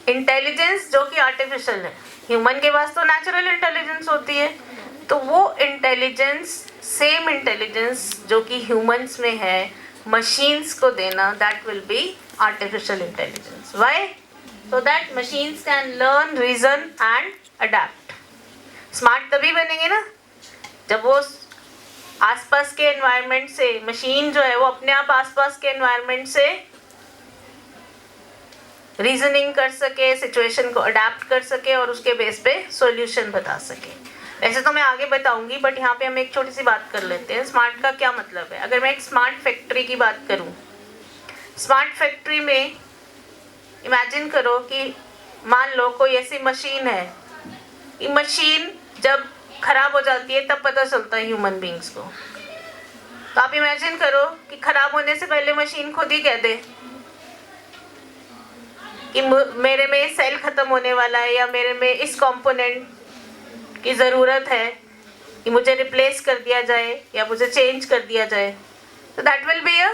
Intelligence जो कि artificial है, ह्यूमन के पास तो नेचुरल इंटेलिजेंस होती है, तो वो इंटेलिजेंस, सेम इंटेलिजेंस जो कि ह्यूमंस में है, मशीन्स को देना, that will be artificial intelligence. Why? So that machines can learn, reason and adapt. Smart तभी बनेंगे ना जब वो आसपास के एनवायरनमेंट से, मशीन जो है वो अपने आप आसपास के एनवायरनमेंट से रीजनिंग कर सके, सिचुएशन को अडेप्ट कर सके और उसके बेस पे सॉल्यूशन बता सके. वैसे तो मैं आगे बताऊंगी, बट यहाँ पे हम एक छोटी सी बात कर लेते हैं. स्मार्ट का क्या मतलब है? अगर मैं एक स्मार्ट फैक्ट्री की बात करूँ, स्मार्ट फैक्ट्री में इमेजिन करो कि मान लो कोई ऐसी मशीन है, ये मशीन जब खराब हो जाती है तब पता चलता है ह्यूमन बींग्स को. तो आप इमेजिन करो कि खराब होने से पहले मशीन खुद ही कह दे कि मेरे में सेल खत्म होने वाला है, या मेरे में इस कंपोनेंट की ज़रूरत है कि मुझे रिप्लेस कर दिया जाए या मुझे चेंज कर दिया जाए. तो that will be a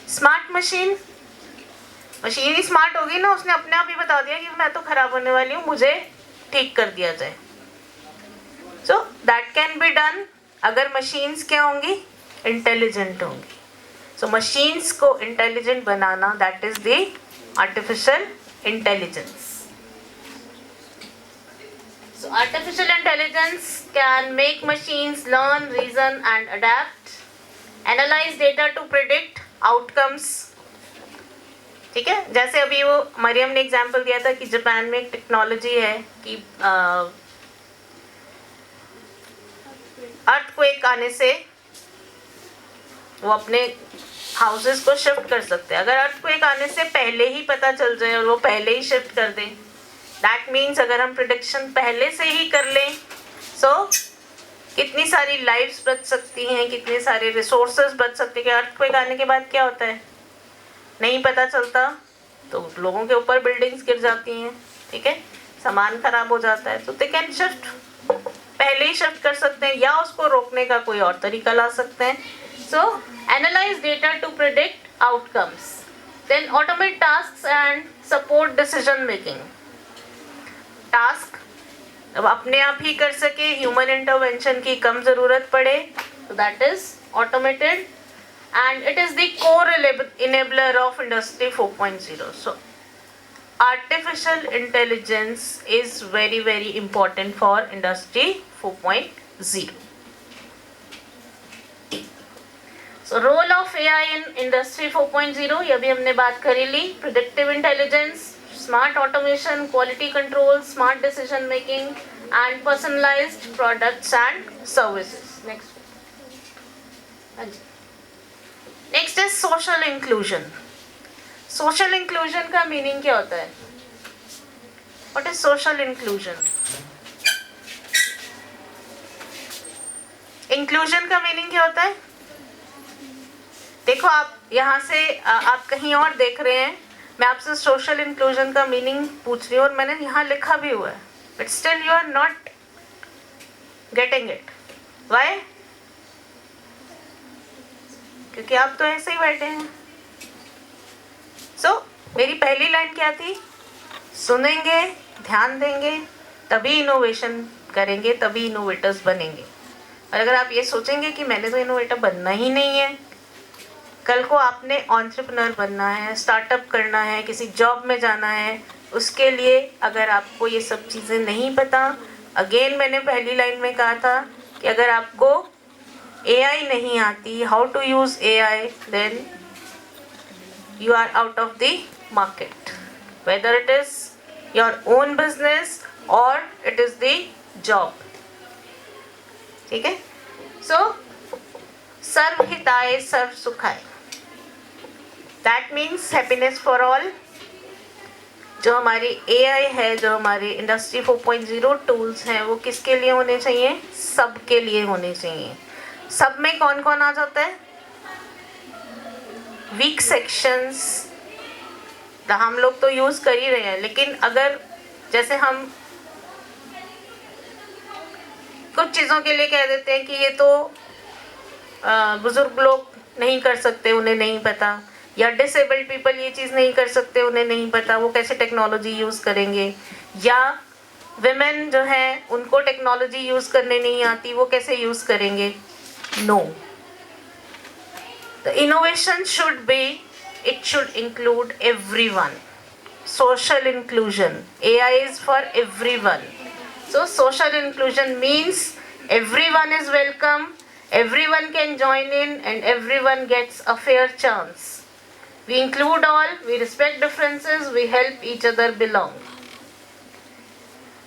smart machine. Machine he smart होगी ना, उसने अपने आप ही बता दिया कि मैं तो खराब होने वाली हूँ, मुझे ठीक कर दिया जाए. So that can be done अगर मशीन्स क्या होंगी? इंटेलिजेंट होंगी. सो मशीन्स को intelligent banana, that is the artificial intelligence. So artificial intelligence can make machines learn, reason and adapt, analyze data to predict outcomes. ठीक है, जैसे अभी वो मरियम ने एग्जाम्पल दिया था कि जापान में एक टेक्नोलॉजी है कि अर्थक्वेक आने से वो अपने हाउसेस को शिफ्ट कर सकते हैं. अगर अर्थक्वेक आने से पहले ही पता चल जाए और वो पहले ही शिफ्ट कर दें, दैट मीन्स अगर हम प्रिडिक्शन पहले से ही कर लें, सो कितनी सारी लाइव्स बच सकती हैं, कितने सारे रिसोर्सेज बच सकते हैं. अर्थक्वेक आने के बाद क्या होता है नहीं पता चलता, तो लोगों के ऊपर बिल्डिंग्स गिर जाती हैं, ठीक है, सामान खराब हो जाता है. तो दे कैन शिफ्ट, पहले ही शिफ्ट कर सकते हैं या उसको रोकने का कोई और तरीका ला सकते हैं. So analyze data to predict outcomes. Then automate tasks and support decision making. Task अब अपने आप ही कर सके, ह्यूमन इंटरवेंशन की कम जरूरत पड़े, so that is automated and it is the core enabler of Industry 4.0. So artificial intelligence is very very important for Industry 4.0. So role of AI in Industry 4.0, ये भी हमने बात करी ली. Predictive intelligence, smart automation, quality control, smart decision making and personalized products and services. Next is social inclusion. Social inclusion का meaning क्या होता है? What is social inclusion? Inclusion का meaning क्या होता है? देखो, आप यहाँ से आप कहीं और देख रहे हैं, मैं आपसे सोशल इंक्लूजन का मीनिंग पूछ रही हूँ और मैंने यहाँ लिखा भी हुआ है, but still you are not getting it. Why? क्योंकि आप तो ऐसे ही बैठे हैं. सो मेरी पहली लाइन क्या थी? सुनेंगे, ध्यान देंगे, तभी इनोवेशन करेंगे, तभी इनोवेटर्स बनेंगे. और अगर आप ये सोचेंगे कि मैंने तो इनोवेटर बनना ही नहीं है, कल को आपने एंटरप्रेन्योर बनना है, स्टार्टअप करना है, किसी जॉब में जाना है, उसके लिए अगर आपको ये सब चीज़ें नहीं पता, अगेन मैंने पहली लाइन में कहा था कि अगर आपको AI नहीं आती, how to use AI, then you are out of the market, whether it is your own business और इट इज़ द जॉब. ठीक है. सो सर्व हिताय सर्व सुखाय, that means happiness for all. जो हमारी AI है, जो हमारी इंडस्ट्री 4.0 टूल्स हैं, वो किसके लिए होने चाहिए? सबके लिए होने चाहिए. सब में कौन कौन आ जाता है? वीक सेक्शंस हम लोग तो यूज़ कर ही रहे हैं, लेकिन अगर जैसे हम कुछ चीज़ों के लिए कह देते हैं कि ये तो बुजुर्ग लोग नहीं कर सकते, उन्हें नहीं पता, या डिसेबल्ड पीपल ये चीज़ नहीं कर सकते, उन्हें नहीं पता, वो कैसे टेक्नोलॉजी यूज़ करेंगे, या विमेन जो है उनको टेक्नोलॉजी यूज़ करने नहीं आती, वो कैसे यूज़ करेंगे? No, the innovation should be, it should include everyone. Social inclusion, AI is for everyone. So social inclusion means everyone is welcome, everyone can join in, and everyone gets a fair chance. We include all, we respect differences, we help each other belong.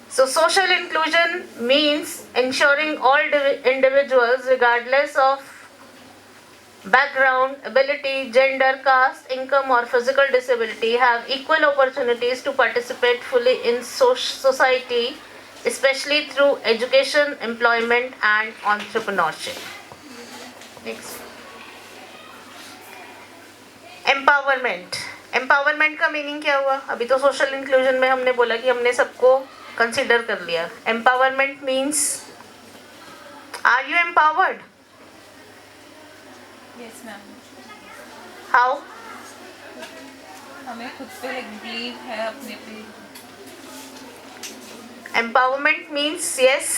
So social inclusion means ensuring all individuals, regardless of background, ability, gender, caste, income or physical disability, have equal opportunities to participate fully in society, especially through education, employment and entrepreneurship. Next. Empowerment. Empowerment का meaning क्या हुआ? अभी तो social inclusion में हमने बोला कि हमने सबको कंसिडर कर लिया. Empowerment means, are you empowered? Yes, ma'am. How? हमें खुद पे बिलीव है अपने पे. Empowerment means yes,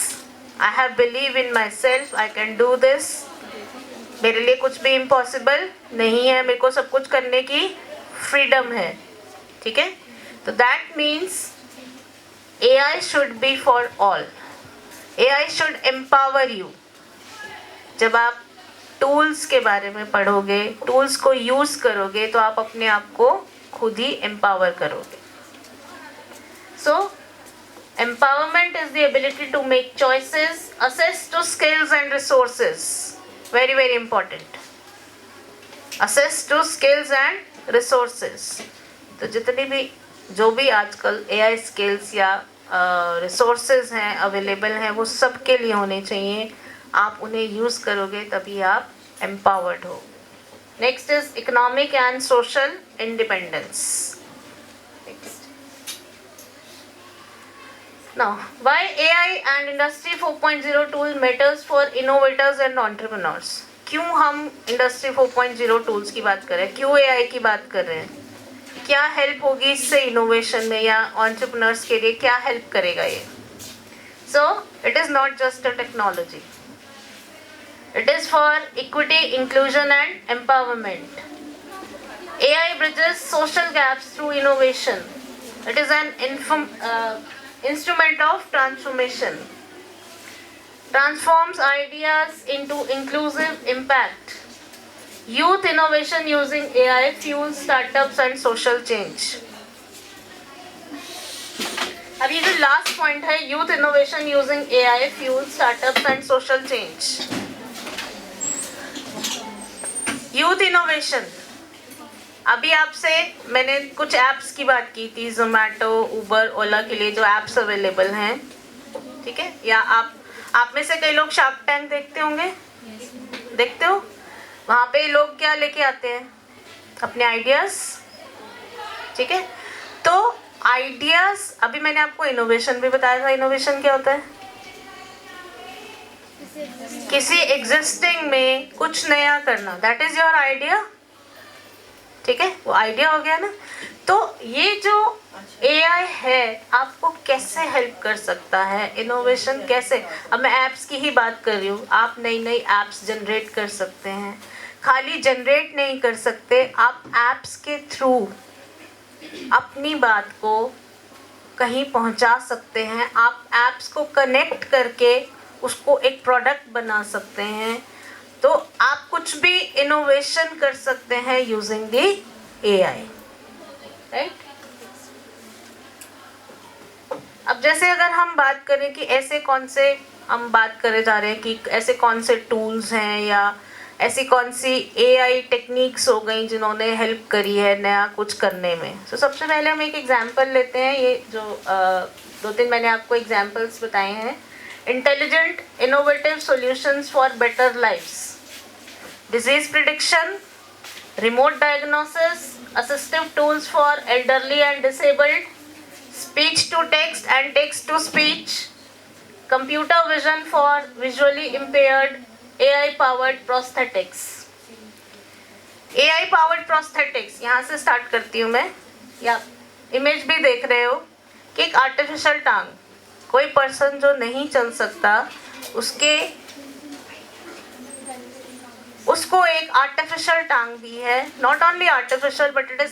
I have believe in myself, I can do this. मेरे लिए कुछ भी इम्पॉसिबल नहीं है, मेरे को सब कुछ करने की फ्रीडम है. ठीक है? तो that means AI should be for all. AI should empower you. जब आप टूल्स के बारे में पढ़ोगे, टूल्स को यूज़ करोगे, तो आप अपने आप को खुद ही एम्पावर करोगे. सो empowerment is the ability to make choices, assess to skills and resources. Very very important. Assess to skills and resources. तो जितनी भी जो भी आजकल AI skills या resources हैं अवेलेबल हैं, वो सब के लिए होने चाहिए. आप उन्हें यूज़ करोगे तभी आप empowered हो. Next is economic and social independence. Next. Now, why AI and Industry 4.0 tool matters for innovators and entrepreneurs? क्यों हम Industry 4.0 tools की बात कर रहे हैं? क्यों AI की बात कर रहे हैं? क्या हेल्प होगी इससे इनोवेशन में, या entrepreneurs के लिए क्या हेल्प करेगा ये? So, it is not just a technology. It is for equity, inclusion and empowerment. AI bridges social gaps through innovation. It is an instrument of transformation. Transforms ideas into inclusive impact. Youth innovation using AI fuels startups and social change. अब ये जो last point है, youth innovation using AI fuels startups and social change. Youth innovation, अभी आपसे मैंने कुछ apps की बात की थी, जोमेटो, उबर, ओला के लिए जो ऐप्स अवेलेबल हैं. ठीक है? या आप में से कई लोग शार्क टैंक देखते होंगे. देखते हो? वहाँ पे लोग क्या लेके आते हैं? अपने आइडियाज़. ठीक है? तो आइडियाज़, अभी मैंने आपको इनोवेशन भी बताया था. इनोवेशन क्या होता है? किसी एग्जिस्टिंग में कुछ नया करना. That is your idea. ठीक है? वो आइडिया हो गया ना. तो ये जो AI है आपको कैसे हेल्प कर सकता है? इनोवेशन कैसे? अब मैं ऐप्स की ही बात कर रही हूँ. आप नई नई ऐप्स जनरेट कर सकते हैं. खाली जनरेट नहीं कर सकते, आप ऐप्स के थ्रू अपनी बात को कहीं पहुंचा सकते हैं. आप ऐप्स को कनेक्ट करके उसको एक प्रोडक्ट बना सकते हैं. तो आप कुछ भी इनोवेशन कर सकते हैं यूजिंग द AI. राइट? अब जैसे अगर हम बात करें कि ऐसे कौन से, हम बात करे जा रहे हैं कि ऐसे कौन से टूल्स हैं या ऐसी कौन सी AI टेक्निक्स हो गई जिन्होंने हेल्प करी है नया कुछ करने में. तो सबसे पहले हम एक एग्जांपल लेते हैं. ये जो 2-3 मैंने आपको एग्जांपल्स बताए हैं. Intelligent innovative solutions for better lives, disease prediction, remote diagnosis, assistive tools for elderly and disabled, speech to text and text to speech, computer vision for visually impaired, AI powered prosthetics. AI powered prosthetics, यहाँ से start करती हूँ मैं, या image भी देख रहे हो कि एक आर्टिफिशियल टांग, कोई पर्सन जो नहीं चल सकता उसको एक आर्टिफिशियल टांग दी है, not only artificial but it is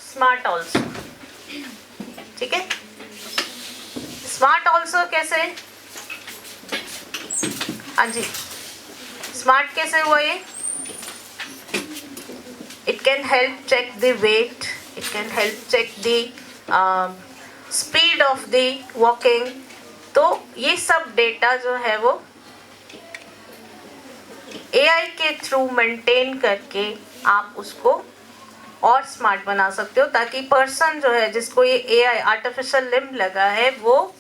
smart also. ठीक है, स्मार्ट ऑल्सो कैसे? हाँ जी, स्मार्ट कैसे हुआ ये? It can help check the weight, it can help check the speed of the walking. तो ये सब डेटा जो है वो AI के थ्रू मेंटेन करके आप उसको और स्मार्ट बना सकते हो, ताकि पर्सन जो है जिसको ये AI आर्टिफिशियल लिम्ब लगा है वो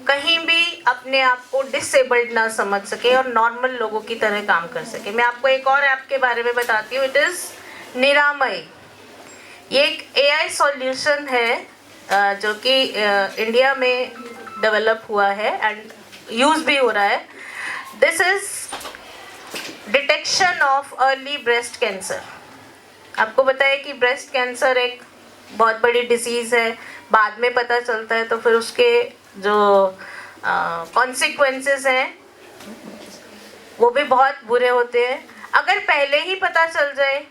कहीं भी अपने आप को डिसेबल्ड ना समझ सके और नॉर्मल लोगों की तरह काम कर सके। मैं आपको एक और ऐप के बारे में बताती हूँ, इट इज़ निरामय। ये एक AI सॉल्यूशन है जो कि इंडिया में डेवलप हुआ है एंड यूज भी हो रहा है। This is detection of early breast cancer. आपको पता है कि ब्रेस्ट कैंसर एक बहुत बड़ी डिसीज़ है, बाद में पता चलता है तो फिर उसके जो कॉन्सिक्वेंसेस हैं वो भी बहुत बुरे होते हैं। अगर पहले ही पता चल जाए,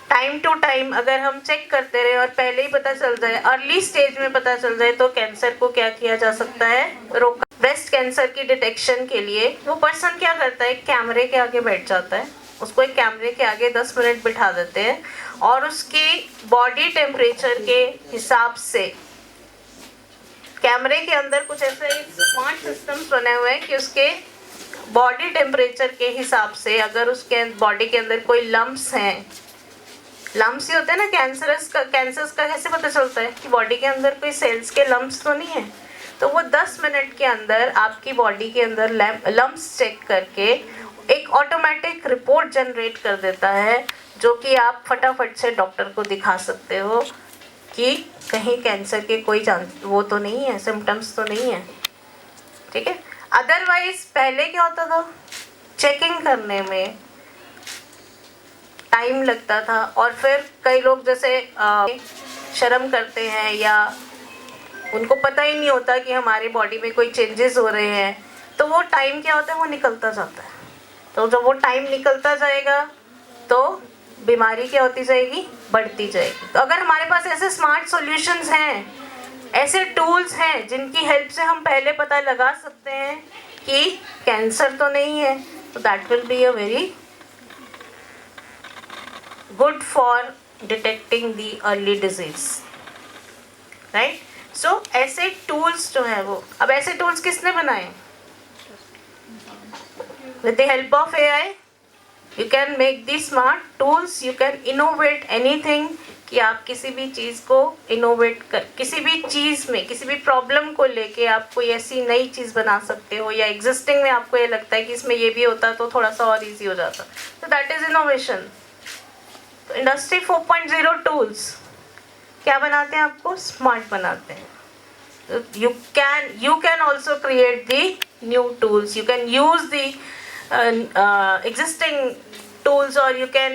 टाइम टू टाइम अगर हम चेक करते रहे और पहले ही पता चल जाए, अर्ली स्टेज में पता चल जाए, तो कैंसर को क्या किया जा सकता है? रोका। ब्रेस्ट कैंसर की डिटेक्शन के लिए वो पर्सन क्या करता है, कैमरे के आगे बैठ जाता है, उसको एक कैमरे के आगे 10 मिनट बिठा देते हैं और उसकी बॉडी टेम्परेचर के हिसाब से कैमरे के अंदर कुछ ऐसे स्मार्ट सिस्टम्स बने हुए हैं कि उसके बॉडी टेम्परेचर के हिसाब से अगर उसके बॉडी के अंदर कोई लम्प्स हैं, लम्प्स ही होते हैं ना, कैंसर्स का कैसे पता चलता है कि बॉडी के अंदर कोई सेल्स के लम्प्स तो नहीं है, तो वो 10 मिनट के अंदर आपकी बॉडी के अंदर लम्प्स चेक करके एक ऑटोमेटिक रिपोर्ट जनरेट कर देता है, जो कि आप फटाफट से डॉक्टर को दिखा सकते हो कि कहीं कैंसर के कोई वो तो नहीं है, सिम्टम्स तो नहीं है। ठीक है, अदरवाइज पहले क्या होता था, चेकिंग करने में टाइम लगता था और फिर कई लोग जैसे शर्म करते हैं या उनको पता ही नहीं होता कि हमारी बॉडी में कोई चेंजेस हो रहे हैं, तो वो टाइम क्या होता है, वो निकलता जाता है। तो जब वो टाइम निकलता जाएगा तो बीमारी क्या होती जाएगी, बढ़ती जाएगी। तो अगर हमारे पास ऐसे स्मार्ट सॉल्यूशंस हैं, ऐसे टूल्स हैं जिनकी हेल्प से हम पहले पता लगा सकते हैं कि कैंसर तो नहीं है, तो that will be a very good for detecting the early disease, right. So ऐसे टूल्स जो है वो, अब ऐसे टूल्स किसने बनाए? With the help of AI you can make these smart tools, you can innovate anything, कि आप किसी भी चीज़ को इनोवेट कर, किसी भी चीज़ में किसी भी प्रॉब्लम को लेके आप कोई ऐसी नई चीज़ बना सकते हो, या एग्जिस्टिंग में आपको ये लगता है कि इसमें ये भी होता तो थोड़ा सा और इजी हो जाता, तो दैट इज़ इनोवेशन। तो इंडस्ट्री 4.0 टूल्स क्या बनाते हैं, आपको स्मार्ट बनाते हैं। You can also create the new tools, you can use the existing tools, or you can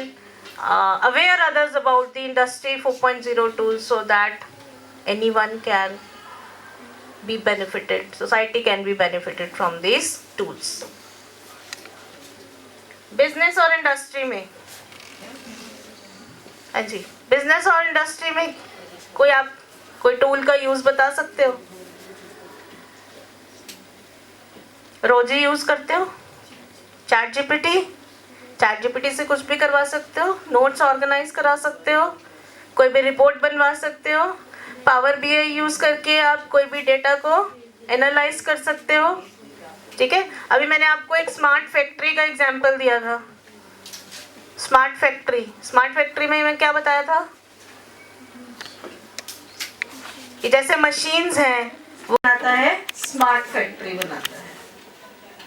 aware others about the industry 4.0 tools, so that anyone can be benefited, society can be benefited from these tools. Business और industry में, हाँ जी, business और industry में कोई tool का use बता सकते हो? रोज ही यूज करते हो चैट जीपीटी से कुछ भी करवा सकते हो, नोट्स ऑर्गेनाइज करा सकते हो, कोई भी रिपोर्ट बनवा सकते हो, पावर BI यूज करके आप कोई भी डेटा को एनालाइज कर सकते हो। ठीक है, अभी मैंने आपको एक स्मार्ट फैक्ट्री का एग्जांपल दिया था। स्मार्ट फैक्ट्री में मैं क्या बताया था कि जैसे मशीन्स हैं वो बनाता है, स्मार्ट फैक्ट्री बनाता है।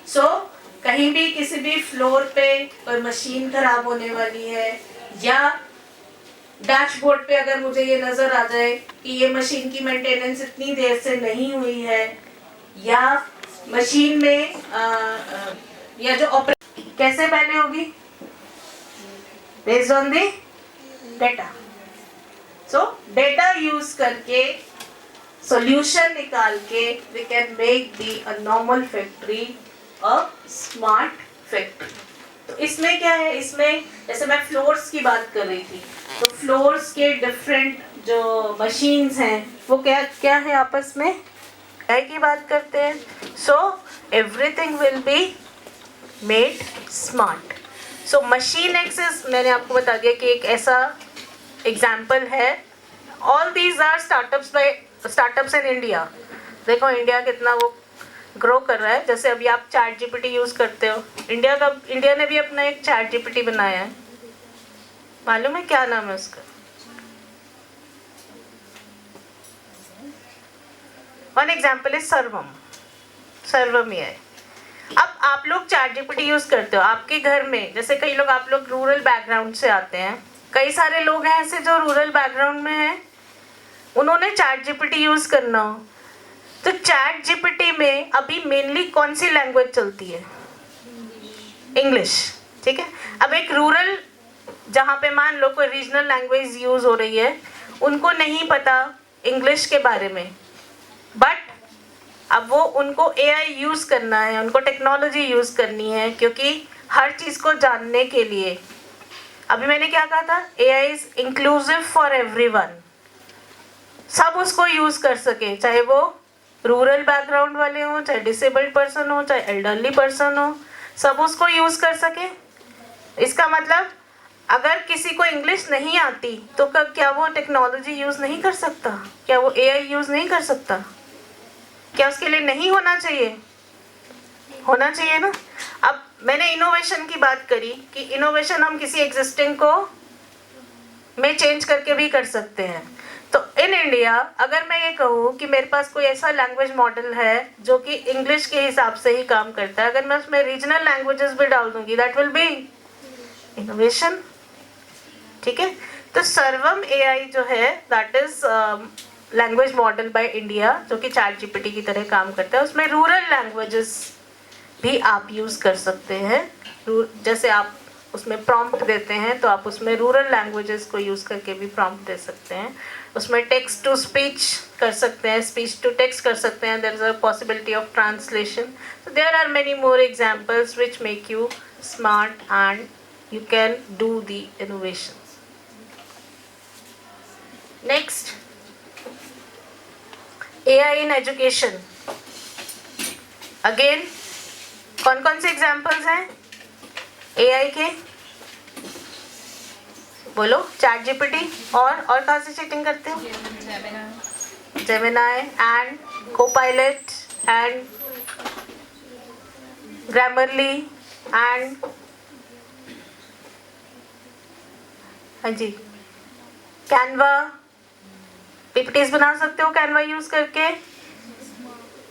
सो कहीं भी किसी भी फ्लोर पे कोई मशीन खराब होने वाली है, या डैशबोर्ड पे अगर मुझे ये नजर आ जाए कि ये मशीन की मेंटेनेंस इतनी देर से नहीं हुई है, या मशीन में या जो ऑपरेशन कैसे पहले होगी, based on the data. So data use करके सॉल्यूशन निकाल के we can make the a normal factory a smart factory. तो इसमें क्या है, इसमें जैसे मैं फ्लोर्स की बात कर रही थी, तो फ्लोर्स के डिफरेंट जो मशीन्स हैं वो क्या क्या है आपस में AI की बात करते हैं। So everything will be made smart. So machine access मैंने आपको बता दिया कि एक ऐसा एग्जाम्पल है। All these are startups in India. देखो इंडिया कितना वो ग्रो कर रहा है। जैसे अभी आप चैट जीपीटी यूज करते हो, इंडिया ने भी अपना एक चैट जीपीटी बनाया है, मालूम है क्या नाम है उसका? वन एग्जाम्पल इज सर्वम AI। अब आप लोग चैट जीपीटी यूज करते हो आपके घर में, जैसे कई लोग आप लोग रूरल बैकग्राउंड से आते हैं, कई सारे लोग हैं ऐसे जो रूरल बैकग्राउंड में हैं, उन्होंने चैट जीपीटी यूज करना हो तो चैट जीपीटी में अभी मेनली कौन सी लैंग्वेज चलती है? इंग्लिश, ठीक है। अब एक रूरल जहाँ पे मान लो कोई रीजनल लैंग्वेज यूज हो रही है, उनको नहीं पता इंग्लिश के बारे में, बट अब वो उनको AI यूज करना है, उनको टेक्नोलॉजी यूज करनी है, क्योंकि हर चीज को जानने के लिए अभी मैंने क्या कहा था, AI is inclusive for everyone. सब उसको यूज कर सके, चाहे वो रूरल बैकग्राउंड वाले हो, चाहे डिसेबल्ड पर्सन हो, चाहे एल्डरली पर्सन हो, सब उसको यूज कर सके। इसका मतलब अगर किसी को इंग्लिश नहीं आती तो क्या वो टेक्नोलॉजी यूज नहीं कर सकता? क्या वो AI यूज नहीं कर सकता? क्या उसके लिए नहीं होना चाहिए? होना चाहिए ना। अब मैंने इनोवेशन की बात करी कि इनोवेशन हम किसी एग्जिस्टिंग को में चेंज करके भी कर सकते हैं। तो इन इंडिया अगर मैं ये कहूँ कि मेरे पास कोई ऐसा लैंग्वेज मॉडल है जो कि इंग्लिश के हिसाब से ही काम करता है, अगर मैं उसमें रीजनल लैंग्वेजेस भी डाल दूंगी, दैट विल बी इनोवेशन, ठीक है। तो सर्वम AI जो है that is language model by India, जो कि चैट जीपीटी की तरह काम करता है। उसमें रूरल लैंग्वेजेस भी आप यूज कर सकते हैं। जैसे आप उसमें प्रॉम्प्ट देते हैं तो आप उसमें रूरल लैंग्वेजेस को यूज करके भी प्रॉम्प्ट दे सकते हैं। उसमें टेक्स्ट टू स्पीच कर सकते हैं, स्पीच टू टेक्स्ट कर सकते हैं, there is a possibility of translation. So there are many more examples which make you smart and you can do the innovation. Next, AI in education. Again कौन कौन से examples हैं AI के? बोलो, chat GPT और कहाँ से cheating करते हो? Gemini and Copilot and Grammarly and हाँ जी कैनवा। पीपीटीज बना सकते हो कैनवा यूज करके,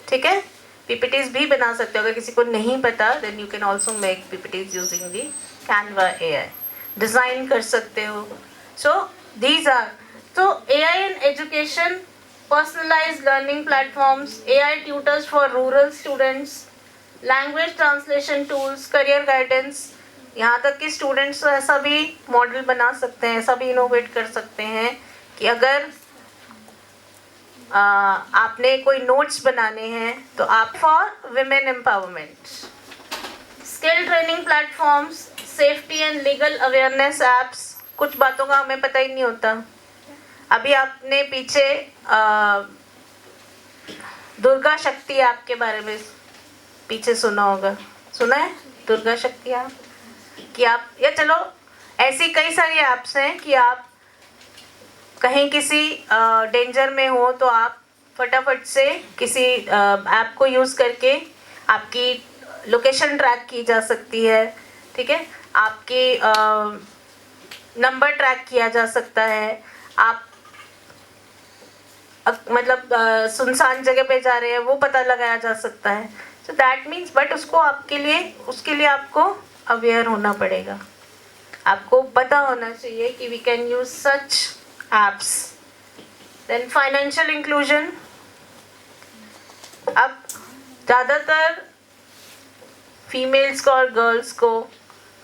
ठीक है। पीपीटीज भी बना सकते हो, अगर किसी को नहीं पता then you can also make PPTs using the Canva AI। Design कर सकते हो। सो दीज आर तो AI in education, personalised learning platforms, AI tutors for rural students, language translation tools, career guidance. यहाँ तक कि स्टूडेंट्स ऐसा भी model बना सकते हैं, ऐसा भी इनोवेट कर सकते हैं कि अगर आपने कोई नोट्स बनाने हैं तो आप for women empowerment, skill training platforms, safety and legal awareness apps. कुछ बातों का हमें पता ही नहीं होता। अभी आपने पीछे दुर्गा शक्ति ऐप के बारे में पीछे सुना होगा, सुना है दुर्गा शक्ति ऐप? कि आप या चलो ऐसी कई सारी ऐप्स हैं कि आप कहीं किसी डेंजर में हो तो आप फटाफट से किसी ऐप को यूज़ करके आपकी लोकेशन ट्रैक की जा सकती है, ठीक है। आपकी नंबर ट्रैक किया जा सकता है। आप मतलब सुनसान जगह पे जा रहे हैं वो पता लगाया जा सकता है। सो दैट मीन्स बट उसके लिए आपको अवेयर होना पड़ेगा, आपको पता होना चाहिए कि we can use such apps. Then financial inclusion. अब ज़्यादातर फीमेल्स को और गर्ल्स को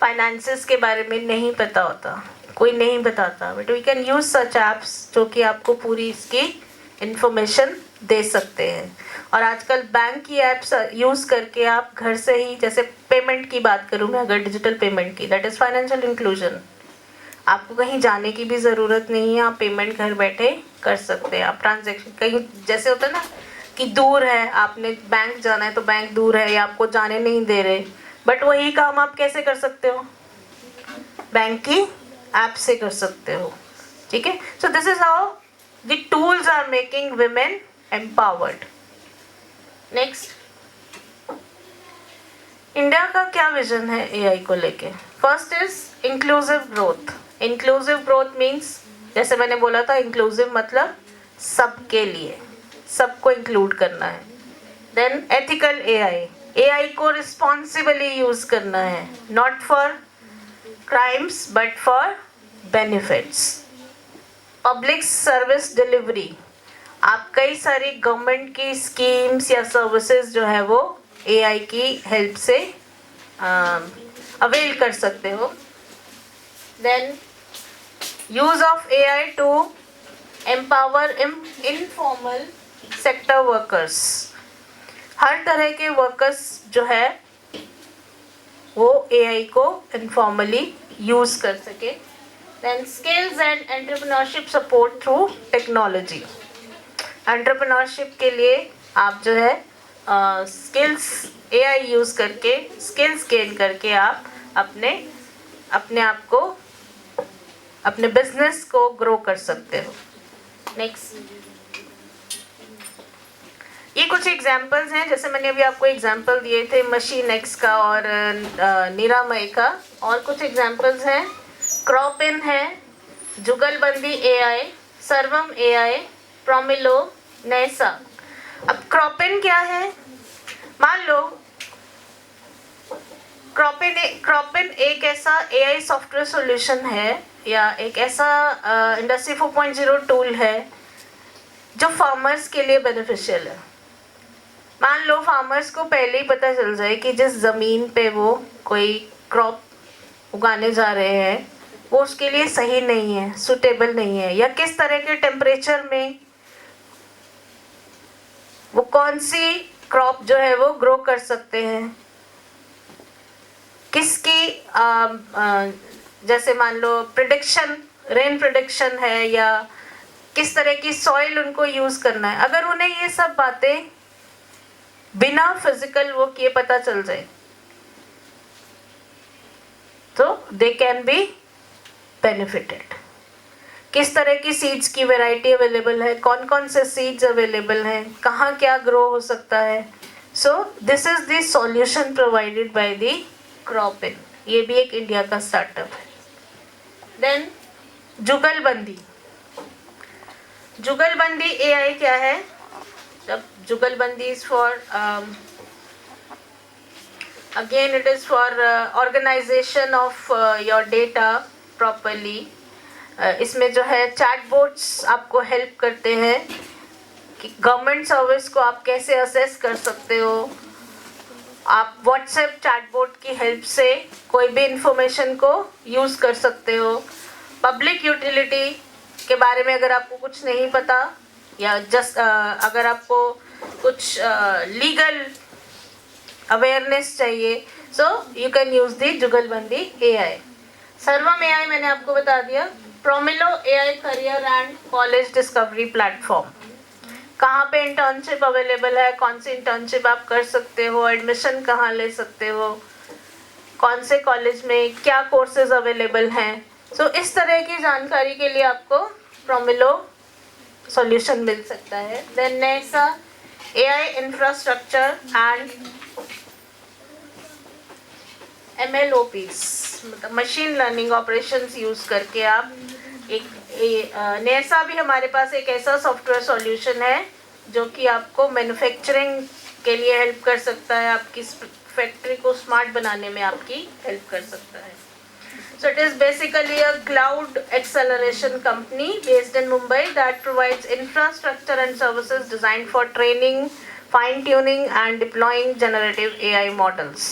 फाइनेंसेस के बारे में नहीं पता होता, कोई नहीं बताता, but we can use such apps जो कि आपको पूरी इसकी इंफॉर्मेशन दे सकते हैं। और आजकल बैंक की एप्स यूज़ करके आप घर से ही, जैसे पेमेंट की बात करूँ मैं अगर डिजिटल पेमेंट की, दैट इज़ फाइनेंशियल इंक्लूजन। आपको कहीं जाने की भी ज़रूरत नहीं है, आप पेमेंट घर बैठे कर सकते हैं। आप ट्रांजेक्शन कहीं, जैसे होता है ना कि दूर है, आपने बैंक जाना है तो बैंक दूर है या आपको जाने नहीं दे रहे, बट वही काम आप कैसे कर सकते हो, बैंक की ऐप से कर सकते हो। ठीक है, so this is how the tools are making women empowered. Next, India का क्या विजन है एआई को लेके? First is inclusive growth. Inclusive growth means, जैसे मैंने बोला था, इंक्लूसिव मतलब सबके लिए, सबको इंक्लूड करना है। देन एथिकल एआई, एआई को रिस्पॉन्सिबली यूज करना है, not for crimes but for benefits. Public service delivery, आप कई सारी गवर्नमेंट की स्कीम्स या सर्विसेज जो है वो एआई की हेल्प से अवेल कर सकते हो। Then use of AI to empower informal sector workers, हर तरह के वर्कर्स जो है वो एआई को इनफॉर्मली यूज कर सके। Then skills and entrepreneurship support through technology, entrepreneurship के लिए आप जो है स्किल्स एआई यूज करके, स्किल्स गेन करके आप अपने आप को, अपने बिजनेस को ग्रो कर सकते हो। नेक्स्ट, ये कुछ एग्जांपल्स हैं, जैसे मैंने अभी आपको एग्जांपल दिए थे मशीन एक्स का और निरामय का, और कुछ एग्जांपल्स हैं, क्रॉपिन है, जुगलबंदी एआई, सर्वम एआई, प्रोमिलो, नैसा। अब क्रॉपिन क्या है? मान लो क्रॉपिन एक ऐसा एआई सॉफ्टवेयर सॉल्यूशन है या एक ऐसा इंडस्ट्री 4.0 टूल है जो फार्मर्स के लिए बेनिफिशियल है। मान लो फार्मर्स को पहले ही पता चल जाए कि जिस ज़मीन पे वो कोई क्रॉप उगाने जा रहे हैं वो उसके लिए सही नहीं है, सुटेबल नहीं है, या किस तरह के टेम्परेचर में वो कौन सी क्रॉप जो है वो ग्रो कर सकते हैं, किसकी जैसे मान लो प्रिडिक्शन, रेन प्रिडिक्शन है, या किस तरह की सॉइल उनको यूज करना है, अगर उन्हें ये सब बातें बिना फिजिकल वो किए पता चल जाए तो दे कैन बी बेनिफिटेड। किस तरह की सीड्स की वैरायटी अवेलेबल है, कौन कौन से सीड्स अवेलेबल हैं, कहाँ क्या ग्रो हो सकता है। So this is the solution provided by the Cropin, ये भी एक इंडिया का स्टार्टअप है। देन जुगलबंदी, जुगलबंदी एआई क्या है? जब जुगलबंदी is for again it is for organization of your data properly। इसमें जो है चैटबॉट्स आपको हेल्प करते हैं कि गवर्नमेंट सर्विस को आप कैसे असेस कर सकते हो। आप व्हाट्सएप चैटबॉट की हेल्प से कोई भी इंफॉर्मेशन को यूज़ कर सकते हो। पब्लिक यूटिलिटी के बारे में अगर आपको कुछ नहीं पता, या जस्ट अगर आपको कुछ लीगल अवेयरनेस चाहिए, so you can use the Jugalbandi AI. Sarvam AI मैंने आपको बता दिया। Promilo AI career and college discovery platform, कहाँ पे इंटर्नशिप अवेलेबल है, कौन सी इंटर्नशिप आप कर सकते हो, एडमिशन कहाँ ले सकते हो, कौन से कॉलेज में क्या कोर्सेज अवेलेबल हैं। सो इस तरह की जानकारी के लिए आपको प्रोमिलो सॉल्यूशन मिल सकता है। देन नैसा एआई इंफ्रास्ट्रक्चर एंड MLOPs, मतलब मशीन लर्निंग ऑपरेशंस यूज़ करके आप नैसा भी हमारे पास एक ऐसा सॉफ्टवेयर सॉल्यूशन है जो कि आपको मैन्युफैक्चरिंग के लिए हेल्प कर सकता है, आपकी फैक्ट्री को स्मार्ट बनाने में आपकी हेल्प कर सकता है। So it is basically a cloud acceleration company based in Mumbai that provides infrastructure and services designed for training, fine tuning and deploying generative AI models.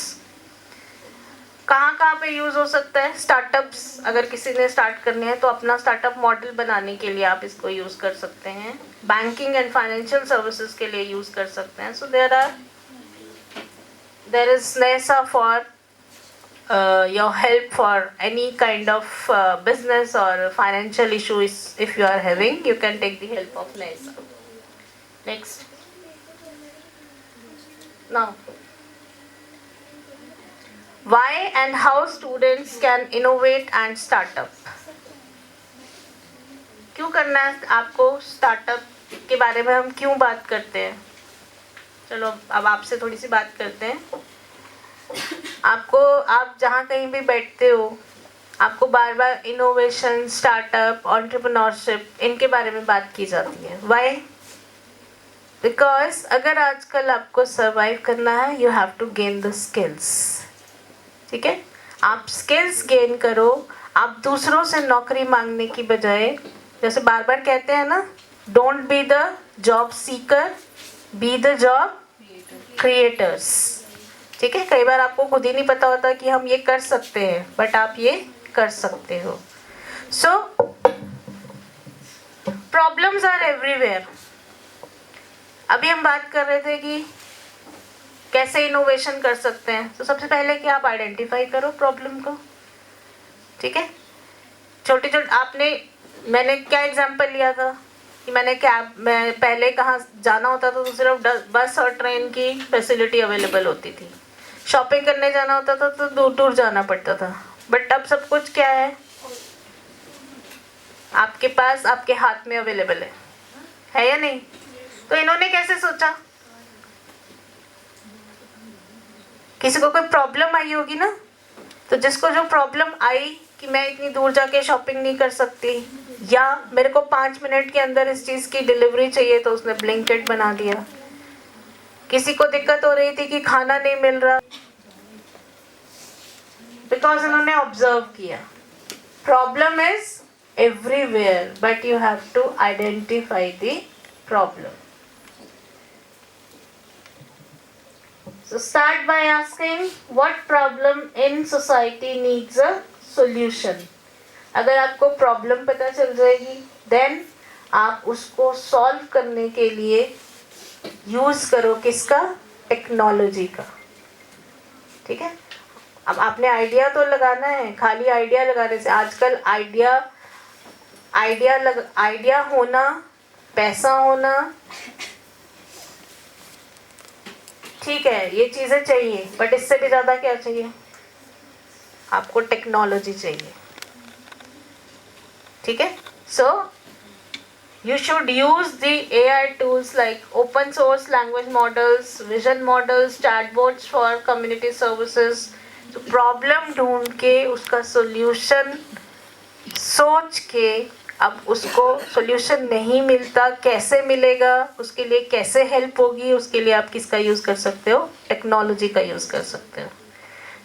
कहाँ कहाँ पे यूज़ हो सकता है? स्टार्टअप्स, अगर किसी ने स्टार्ट करने हैं तो अपना स्टार्टअप मॉडल बनाने के लिए आप इसको यूज़ कर सकते हैं। बैंकिंग एंड फाइनेंशियल सर्विसेज के लिए यूज़ कर सकते हैं। So there is NESA for your help for any kind of business or financial issues. If you are having, you can take the help of NESA. Next. Now, why and how students can innovate and start up? क्यों करना है आपको startup के बारे में? हम क्यों बात करते हैं? चलो अब आपसे थोड़ी सी बात करते हैं। आपको, आप जहाँ कहीं भी बैठते हो, आपको बार बार इनोवेशन, स्टार्टअप, एंटरप्रेन्योरशिप, इनके बारे में बात की जाती है। व्हाई? बिकॉज अगर आजकल आपको सर्वाइव करना है, you have to gain the skills. ठीक है, आप स्किल्स गेन करो। आप दूसरों से नौकरी मांगने की बजाय, जैसे बार बार कहते हैं ना, don't be the job seeker, be the job creators. ठीक है, कई बार आपको खुद ही नहीं पता होता कि हम ये कर सकते हैं, बट आप ये कर सकते हो। So problems are everywhere. अभी हम बात कर रहे थे कि कैसे इनोवेशन कर सकते हैं। तो सबसे पहले कि आप आइडेंटिफाई करो प्रॉब्लम को। ठीक है, छोटे छोटे मैंने क्या एग्जांपल लिया था कि मैं पहले कहाँ जाना होता था तो सिर्फ बस और ट्रेन की फैसिलिटी अवेलेबल होती थी। शॉपिंग करने जाना होता था तो दूर दूर जाना पड़ता था। बट अब सब कुछ क्या है? आपके पास, आपके हाथ में अवेलेबल है या नहीं? तो इन्होंने कैसे सोचा? किसी को कोई प्रॉब्लम आई होगी ना, तो जिसको जो प्रॉब्लम आई कि मैं इतनी दूर जाके शॉपिंग नहीं कर सकती, या मेरे को 5 मिनट के अंदर इस चीज़ की डिलीवरी चाहिए, तो उसने ब्लिंकिट बना दिया। किसी को दिक्कत हो रही थी कि खाना नहीं मिल रहा, बिकॉज उन्होंने ऑब्जर्व किया। Problem is everywhere, but you have to identify the problem. So start by asking what problem in society needs a solution. अगर आपको प्रॉब्लम पता चल जाएगी, देन आप उसको सॉल्व करने के लिए यूज़ करो किसका? टेक्नोलॉजी का। ठीक है, अब आपने आइडिया तो लगाना है। खाली आइडिया लगाने से, आजकल आइडिया होना, पैसा होना, ठीक है, ये चीज़ें चाहिए, बट इससे भी ज़्यादा क्या चाहिए? आपको टेक्नोलॉजी चाहिए। ठीक है, सो you should use the AI tools like open source language models, vision models, chatbots for community services. तो प्रॉब्लम ढूंढ के उसका सॉल्यूशन सोच के, अब उसको सॉल्यूशन नहीं मिलता, कैसे मिलेगा, उसके लिए कैसे हेल्प होगी, उसके लिए आप किसका यूज़ कर सकते हो? टेक्नोलॉजी का यूज़ कर सकते हो।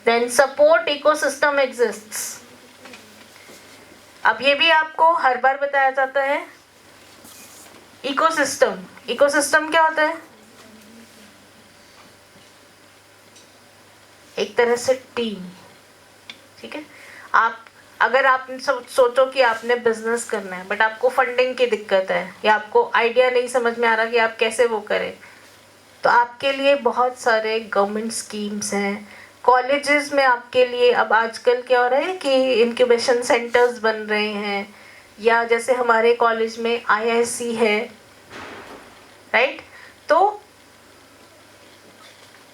Then support ecosystem exists. अब ये भी आपको हर बार बताया जाता है। इकोसिस्टम क्या होता है? एक तरह से टीम। ठीक है, अगर आप सोचो कि आपने बिजनेस करना है, बट आपको फंडिंग की दिक्कत है, या आपको आइडिया नहीं समझ में आ रहा कि आप कैसे वो करें, तो आपके लिए बहुत सारे गवर्नमेंट स्कीम्स हैं। कॉलेजेस में आपके लिए अब आजकल क्या हो रहा है कि इंक्यूबेशन सेंटर्स बन रहे हैं, या जैसे हमारे कॉलेज में IIC है, राइट? तो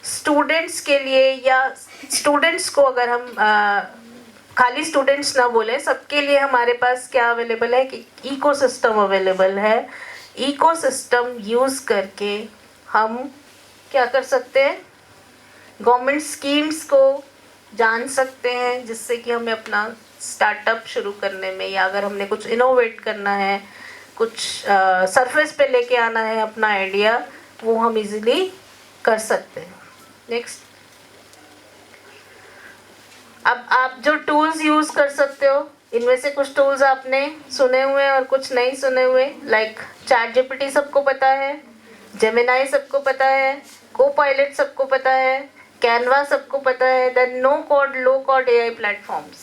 स्टूडेंट्स के लिए, या स्टूडेंट्स को अगर हम खाली स्टूडेंट्स ना बोले, सबके लिए हमारे पास क्या अवेलेबल है कि इकोसिस्टम अवेलेबल है। इकोसिस्टम यूज़ करके हम क्या कर सकते हैं? गवर्नमेंट स्कीम्स को जान सकते हैं, जिससे कि हमें अपना स्टार्टअप शुरू करने में, या अगर हमने कुछ इनोवेट करना है, कुछ सरफेस पे लेके आना है अपना आइडिया, वो हम इजीली कर सकते हैं। नेक्स्ट, अब आप जो टूल्स यूज़ कर सकते हो, इनमें से कुछ टूल्स आपने सुने हुए और कुछ नहीं सुने हुए। लाइक ChatGPT सबको पता है, जेमिनाई सबको पता है, Copilot सबको पता है, कैनवा सबको पता है, then no code low code AI platforms.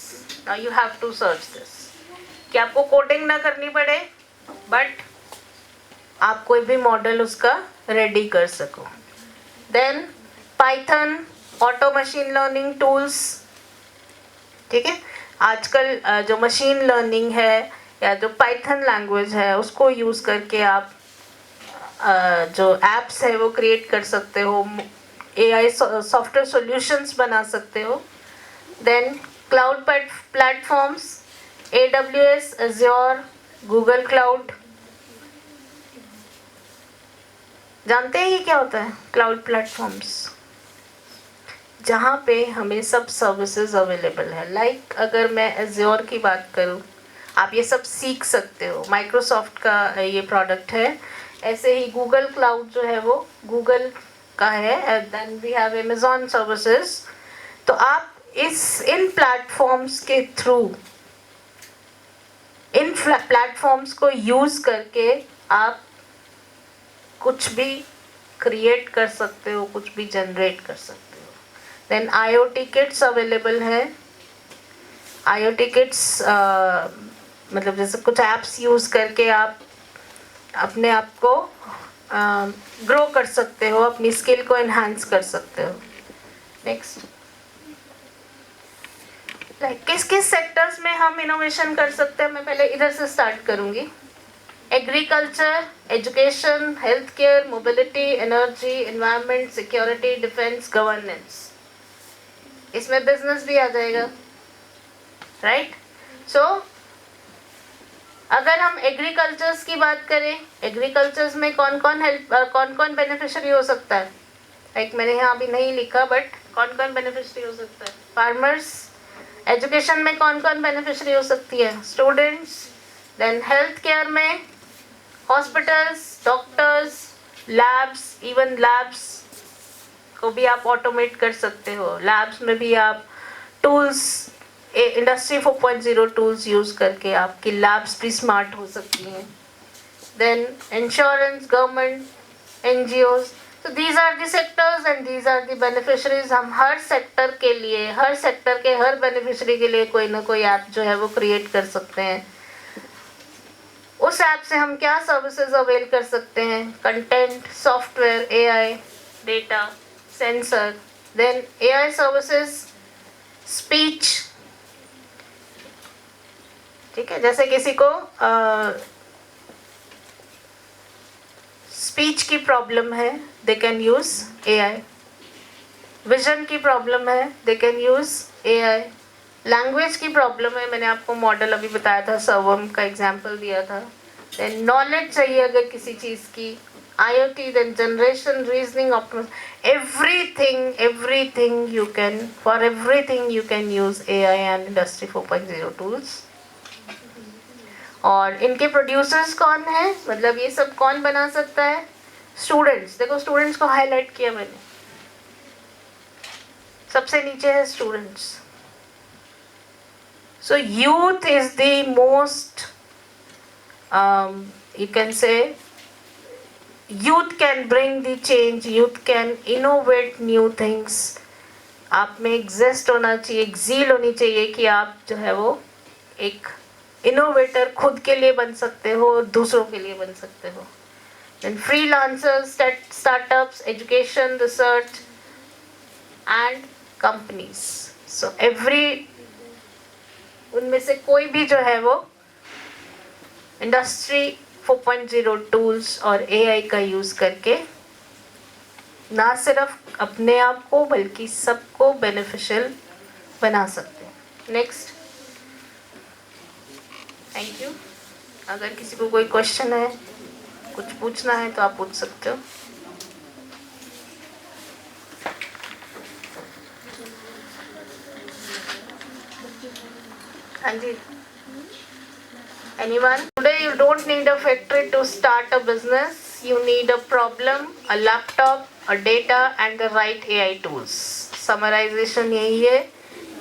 Now you have to search this, कि आपको कोडिंग ना करनी पड़े बट आप कोई भी मॉडल उसका रेडी कर सको. Then Python, auto machine learning tools. ठीक है, आजकल जो मशीन लर्निंग है या जो पाइथन लैंग्वेज है उसको यूज़ करके आप जो एप्स है वो क्रिएट कर सकते हो, AI सॉफ्टवेयर सॉल्यूशंस बना सकते हो. Then cloud platforms, AWS, Azure, Google cloud. जानते हैं ये क्या होता है? क्लाउड प्लेटफॉर्म्स, जहाँ पे हमें सब सर्विसेज अवेलेबल है. लाइक अगर मैं Azure की बात करूँ, आप ये सब सीख सकते हो. माइक्रोसॉफ्ट का ये प्रोडक्ट है. ऐसे ही गूगल क्लाउड जो है वो गूगल का है. Then we have Amazon services. तो आप इन प्लेटफॉर्म्स के थ्रू, इन प्लेटफॉर्म्स को यूज़ करके आप कुछ भी क्रिएट कर सकते हो, कुछ भी जनरेट कर सकते हो. देन IoT किट्स अवेलेबल है. IoT किट्स मतलब जैसे कुछ ऐप्स यूज़ करके आप अपने आप को ग्रो कर सकते हो, अपनी स्किल को एनहांस कर सकते हो. नेक्स्ट, किस किस सेक्टर्स में हम इनोवेशन कर सकते हैं? मैं पहले इधर से स्टार्ट करूंगी. Agriculture, education, health care, mobility, energy, environment, security, defence, governance. इसमें बिजनेस भी आ जाएगा, राइट? सो अगर हम एग्रीकल्चर्स की बात करें, एग्रीकल्चर्स में कौन कौन बेनिफिशियरी हो सकता है? लाइक मैंने यहाँ अभी नहीं लिखा, बट कौन कौन बेनिफिशियरी हो सकता है? फार्मर्स. एजुकेशन में कौन कौन बेनिफिशियरी हो सकती है? स्टूडेंट्स. देन हेल्थ केयर में hospitals, doctors, labs. Even labs को भी आप ऑटोमेट कर सकते हो. लैब्स में भी आप टूल्स, इंडस्ट्री 4.0 टूल्स यूज़ करके आपकी लैब्स भी स्मार्ट हो सकती हैं. Then insurance, government, NGOs. तो these are the sectors and these are the beneficiaries. हम हर सेक्टर के लिए, हर सेक्टर के हर बेनिफिशरी के लिए कोई ना कोई ऐप जो है वो क्रिएट कर सकते हैं. उस ऐप से हम क्या सर्विसेज अवेल कर सकते हैं? Content, software, AI, data, sensor. Then AI services, speech. ठीक है, जैसे किसी को स्पीच की प्रॉब्लम है, they can use AI. Vision की प्रॉब्लम है, they can use AI. Language की प्रॉब्लम है, मैंने आपको मॉडल अभी बताया था, सर्वम का एग्जांपल दिया था. देन नॉलेज चाहिए अगर किसी चीज़ की, IoT. Then generation, reasoning, everything you can, for everything you can use AI and industry 4.0 tools. और इनके प्रोड्यूसर्स कौन है, मतलब ये सब कौन बना सकता है? स्टूडेंट्स. देखो स्टूडेंट्स को हाईलाइट किया मैंने, सबसे नीचे है students. So youth is the most, you can say, youth can bring the change, youth can innovate new things. आप में एक zest होना चाहिए, एक zeal होनी चाहिए कि आप जो है वो एक इनोवेटर खुद के लिए बन सकते हो, दूसरों के लिए बन सकते हो. Then freelancers, startups, education, research and companies. So उनमें से कोई भी जो है वो इंडस्ट्री 4.0 टूल्स और AI का यूज़ करके ना सिर्फ अपने आप को बल्कि सबको बेनिफिशियल बना सकते हैं. Next, thank you. अगर किसी को कोई क्वेश्चन है, कुछ पूछना है तो आप पूछ सकते हो. हाँ जी. Anyone? Today you don't need a factory to start a business. You need a problem, a laptop, a data and the right AI tools. Summarization यही है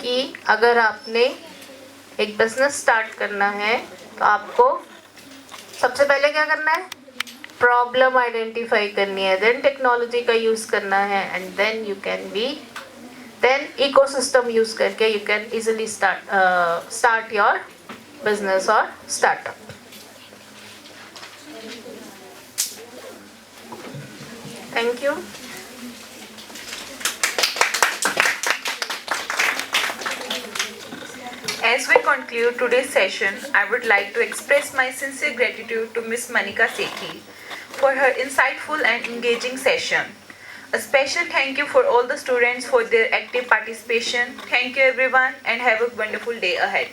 कि अगर आपने एक बिजनेस स्टार्ट करना है तो आपको सबसे पहले क्या करना है? प्रॉब्लम आइडेंटिफाई करनी है, देन टेक्नोलॉजी का यूज़ करना है, and then you can be then ecosystem use करके you can easily start your business or startup. Thank you. As we conclude today's session, I would like to express my sincere gratitude to Ms. Manika Sethi for her insightful and engaging session. A special thank you for all the students for their active participation. Thank you everyone and have a wonderful day ahead.